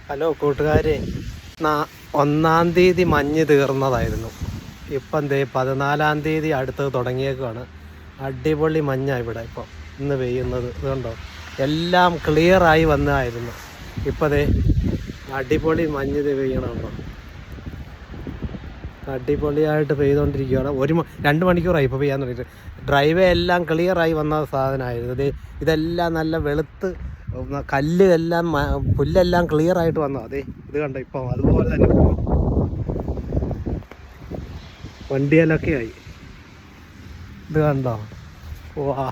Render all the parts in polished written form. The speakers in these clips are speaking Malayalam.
ഹലോ കൂട്ടുകാരെ, 1-ാം തീയതി മഞ്ഞ് തീർന്നതായിരുന്നു. ഇപ്പം എന്തേ 14-ാം തീയതി അടുത്ത് തുടങ്ങിയേക്കാണ്. അടിപൊളി മഞ്ഞാണ് ഇവിടെ ഇപ്പം ഇന്ന് പെയ്യുന്നത്. ഇതുകൊണ്ടോ എല്ലാം ക്ലിയറായി വന്നതായിരുന്നു. ഇപ്പം ദേ അടിപൊളി മഞ്ഞ് പെയ്യണമുണ്ടോ, അടിപൊളിയായിട്ട് പെയ്തുകൊണ്ടിരിക്കുകയാണ്. 2 മണിക്കൂറായി ഇപ്പോൾ പെയ്യാൻ തുടങ്ങിയിട്ട്. ഡ്രൈവേ എല്ലാം ക്ലിയറായി വന്ന സാധനമായിരുന്നു. ഇതെല്ലാം നല്ല വെളുത്ത് കല്ല് എല്ലാം പുല്ലെല്ലാം ക്ലിയർ ആയിട്ട് വന്നു. അതെ ഇത് കണ്ടോ, ഇപ്പം അതുപോലെ തന്നെ വണ്ടിയിലൊക്കെ ആയി. ഇത് കണ്ടോ, വാ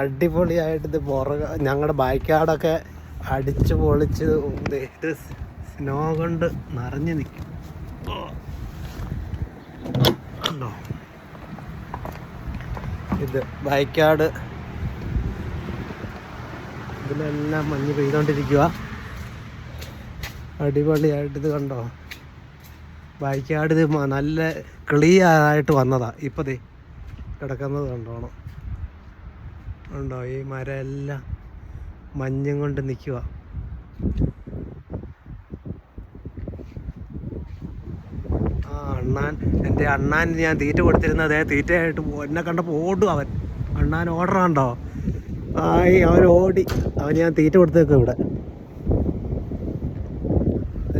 അടിപൊളിയായിട്ട്. ഇത് ഞങ്ങളുടെ ബാക്കാടൊക്കെ അടിച്ച് പൊളിച്ച് ഇത് സ്നോ കൊണ്ട് നിറഞ്ഞു നിൽക്കും. കണ്ടോ, ഇത് ബാക്കാട്, ഇതിലെല്ലാം മഞ്ഞ് പെയ്തുകൊണ്ടിരിക്കുക. അടിപൊളിയായിട്ട്. ഇത് കണ്ടോ, ബാക്കാട് ഇത് നല്ല ക്ലിയർ ആയിട്ട് വന്നതാ. ഇപ്പം ദേ കിടക്കുന്നത് കണ്ടോണം, ഉണ്ടോ ഈ മരം എല്ലാം മഞ്ഞും കൊണ്ട് നിൽക്കുക. എൻ്റെ അണ്ണാൻ ഞാൻ തീറ്റ കൊടുത്തിരുന്നത്, തീറ്റയായിട്ട് എന്നെ കണ്ടപ്പോൾ ഓടും അവൻ. അണ്ണാൻ ഓടണുണ്ടോ, അവൻ ഓടി. ഞാൻ തീറ്റ കൊടുത്തേക്കും ഇവിടെ.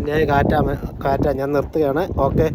ഞാൻ കാറ്റാ ഞാൻ നിർത്തുകയാണ്. ഓക്കെ.